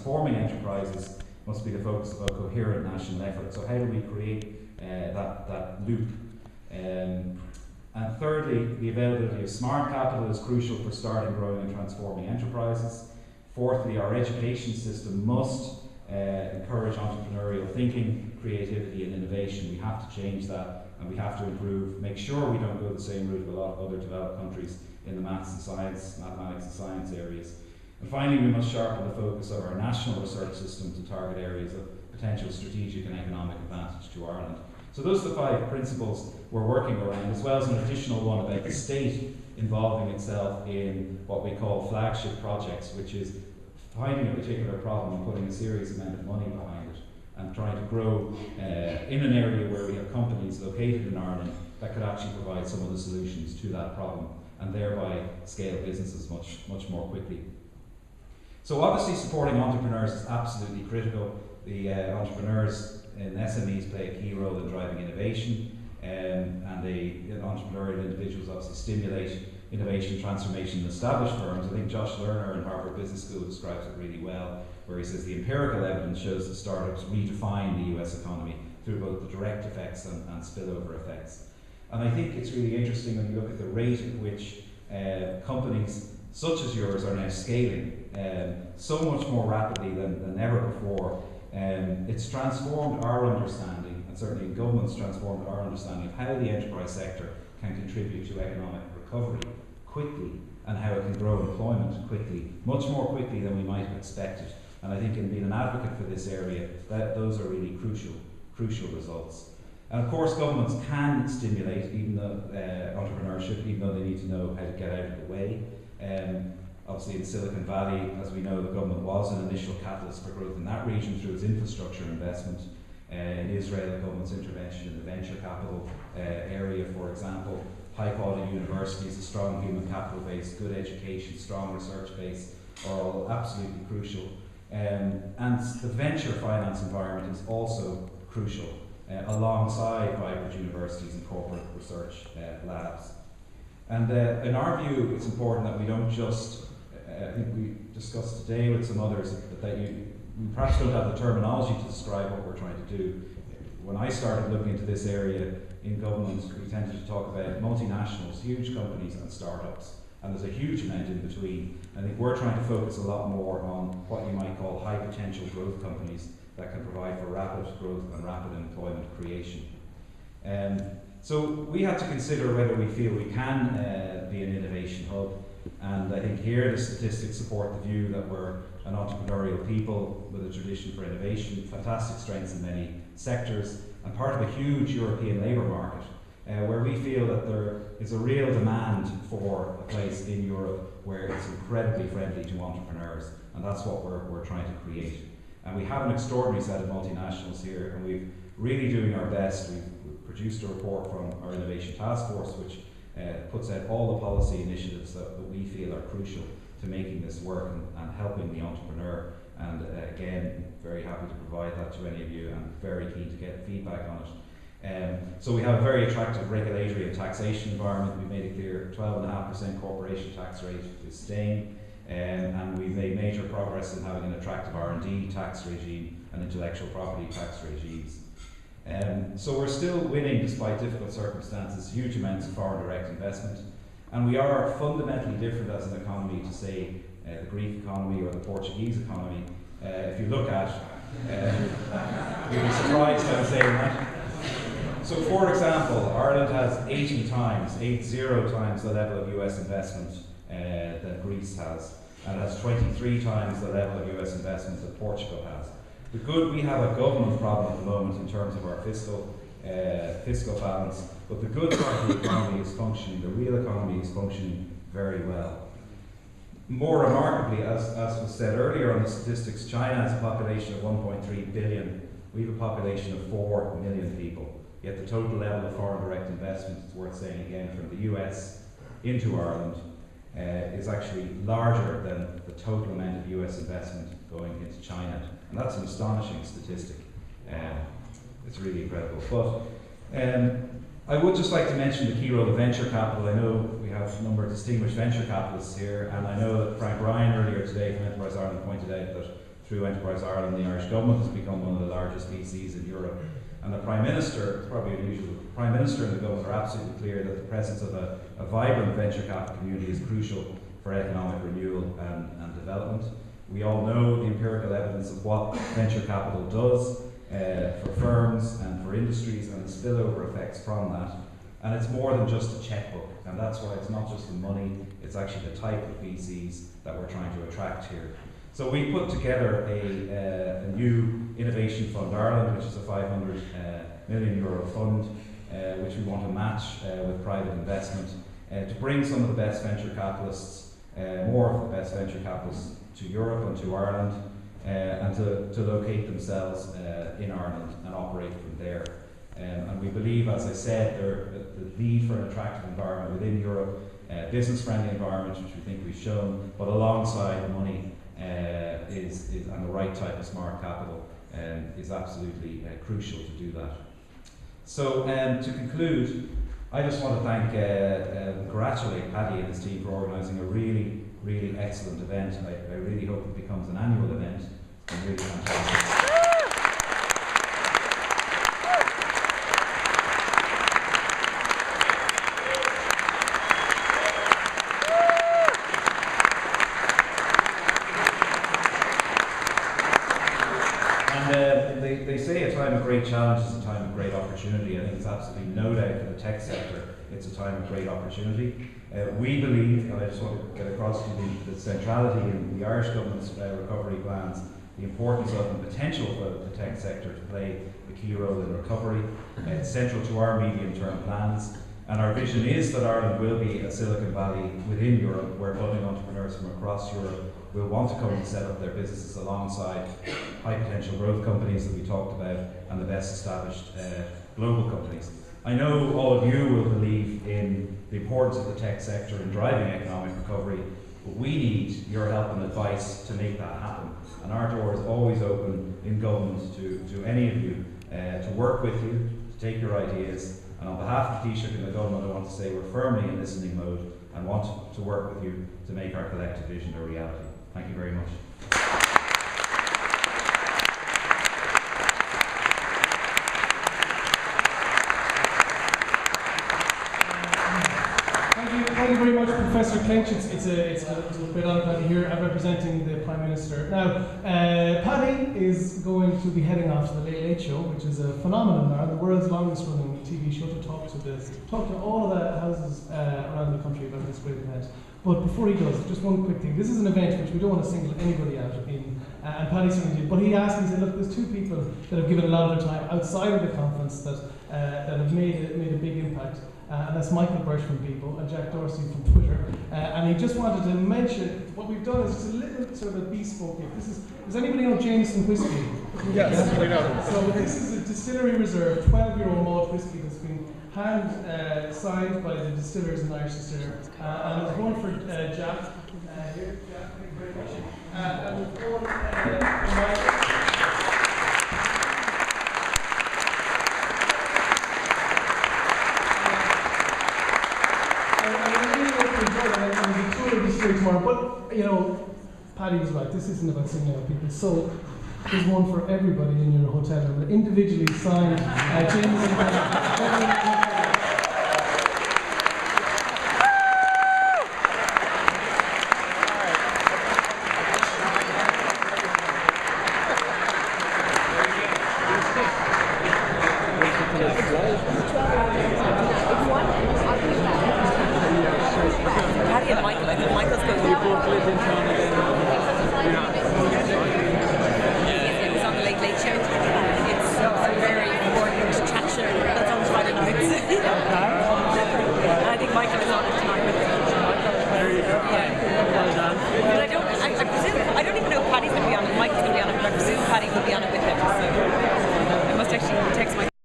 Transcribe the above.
transforming enterprises must be the focus of a coherent national effort. So how do we create that loop? And thirdly, the availability of smart capital is crucial for starting, growing and transforming enterprises. Fourthly, our education system must encourage entrepreneurial thinking, creativity and innovation. We have to change that, and we have to improve, make sure we don't go the same route of a lot of other developed countries in the maths and science, mathematics and science areas. And finally, we must sharpen the focus of our national research system to target areas of potential strategic and economic advantage to Ireland. So those are the 5 principles we're working around, as well as an additional one about the state involving itself in what we call flagship projects, which is finding a particular problem and putting a serious amount of money behind it and trying to grow in an area where we have companies located in Ireland that could actually provide some of the solutions to that problem and thereby scale businesses much more quickly. So obviously supporting entrepreneurs is absolutely critical. The entrepreneurs in SMEs play a key role in driving innovation, and the entrepreneurial individuals obviously stimulate innovation, transformation in established firms. I think Josh Lerner in Harvard Business School describes it really well, where he says the empirical evidence shows that startups redefine the US economy through both the direct effects and spillover effects. And I think it's really interesting when you look at the rate at which companies such as yours are now scaling so much more rapidly than ever before. It's transformed our understanding, and certainly government's transformed our understanding of how the enterprise sector can contribute to economic recovery quickly and how it can grow employment quickly, much more quickly than we might have expected. And I think in being an advocate for this area, those are really crucial results. And of course, governments can stimulate entrepreneurship, even though they need to know how to get out of the way. Obviously in Silicon Valley, as we know, the government was an initial catalyst for growth in that region through its infrastructure investment. In Israel, the government's intervention in the venture capital area, for example, high quality universities, a strong human capital base, good education, strong research base are all absolutely crucial. And the venture finance environment is also crucial, alongside vibrant universities and corporate research labs. And in our view, it's important that we don't just, I think we discussed today with some others, that we perhaps don't have the terminology to describe what we're trying to do. When I started looking into this area in government, we tended to talk about multinationals, huge companies and startups, and there's a huge amount in between. I think we're trying to focus a lot more on what you might call high potential growth companies that can provide for rapid growth and rapid employment creation. So we had to consider whether we feel we can be an innovation hub, and I think here the statistics support the view that we're an entrepreneurial people with a tradition for innovation, fantastic strengths in many sectors, and part of a huge European labour market where we feel that there is a real demand for a place in Europe where it's incredibly friendly to entrepreneurs, and that's what we're trying to create. And we have an extraordinary set of multinationals here, and we're really doing our best. We've produced a report from our Innovation Task Force which puts out all the policy initiatives that we feel are crucial to making this work and helping the entrepreneur. And again, very happy to provide that to any of you, and very keen to get feedback on it. So we have a very attractive regulatory and taxation environment. We've made it clear 12.5% corporation tax rate is staying, and we've made major progress in having an attractive R&D tax regime and intellectual property tax regimes. So we're still winning despite difficult circumstances, huge amounts of foreign direct investment, and we are fundamentally different as an economy to, say, the Greek economy or the Portuguese economy. If you look at, you'll be surprised I'm saying that. So for example, Ireland has 80 times the level of US investment that Greece has, and has 23 times the level of US investment that Portugal has. We have a government problem at the moment in terms of our fiscal balance, but the good part of the economy is functioning, the real economy is functioning very well. More remarkably, as was said earlier on the statistics, China has a population of 1.3 billion. We have a population of 4 million people. Yet the total level of foreign direct investment, it's worth saying again, from the US into Ireland is actually larger than the total amount of US investment going into China. And that's an astonishing statistic. It's really incredible. But I would just like to mention the key role of venture capital. I know we have a number of distinguished venture capitalists here, and I know that Frank Ryan earlier today from Enterprise Ireland pointed out that through Enterprise Ireland, the Irish government has become one of the largest VCs in Europe. And the Prime Minister, it's probably unusual, the Prime Minister and the government are absolutely clear that the presence of a vibrant venture capital community is crucial for economic renewal and development. We all know the empirical evidence of what venture capital does for firms and for industries, and the spillover effects from that. And it's more than just a checkbook, and that's why it's not just the money, it's actually the type of VCs that we're trying to attract here. So we put together a new Innovation Fund Ireland, which is a €500 million fund, which we want to match with private investment to bring some of the best venture capitalists, more of the best venture capitalists to Europe and to Ireland, and to locate themselves in Ireland and operate from there. And we believe, as I said, the need for an attractive environment within Europe, business-friendly environment, which we think we've shown, but alongside money is and the right type of smart capital is absolutely crucial to do that. So to conclude, I just want to thank, congratulate Paddy and his team for organising a really, really excellent event. I really hope it becomes an annual event. It's been really fantastic. They say a time of great challenge is a time of great opportunity. I think it's absolutely no doubt for the tech sector it's a time of great opportunity. We believe, and I just want to get across to you the centrality in the Irish government's recovery plans, the importance of and potential for the tech sector to play a key role in recovery. It's central to our medium-term plans. And our vision is that Ireland will be a Silicon Valley within Europe, where budding entrepreneurs from across Europe will want to come and set up their businesses alongside high potential growth companies that we talked about and the best established global companies. I know all of you will believe in the importance of the tech sector in driving economic recovery, but we need your help and advice to make that happen. And our door is always open in government to any of you to work with you, to take your ideas. And on behalf of Taoiseach and the government, I want to say we're firmly in listening mode and want to work with you to make our collective vision a reality. Thank you very much. Thank you very much, Professor Clinch. It's a great honour to have you here representing the Prime Minister. Now, Paddy is going to be heading off to the Late Late Show, which is a phenomenon now, the world's longest running TV show, to talk to all of the houses around the country about this great event. But before he does, just one quick thing. This is an event which we don't want to single anybody out in, and Paddy certainly did. But he asked me, he said, look, there's two people that have given a lot of their time outside of the conference that have made a big impact. And that's Michael Birch from People and Jack Dorsey from Twitter. And he just wanted to mention what we've done is just a little sort of a bespoke gift. Does anybody know Jameson whiskey? Yes, we know. So this is a Distillery Reserve 12-year-old malt whiskey that's been hand signed by the distillers and Irish distiller. And there's one for Jack. Here, Jack, thank you very much. And there's one for Michael. Tomorrow. But, you know, Paddy was right, this isn't about singling out people. So there's one for everybody in your hotel room, individually signed James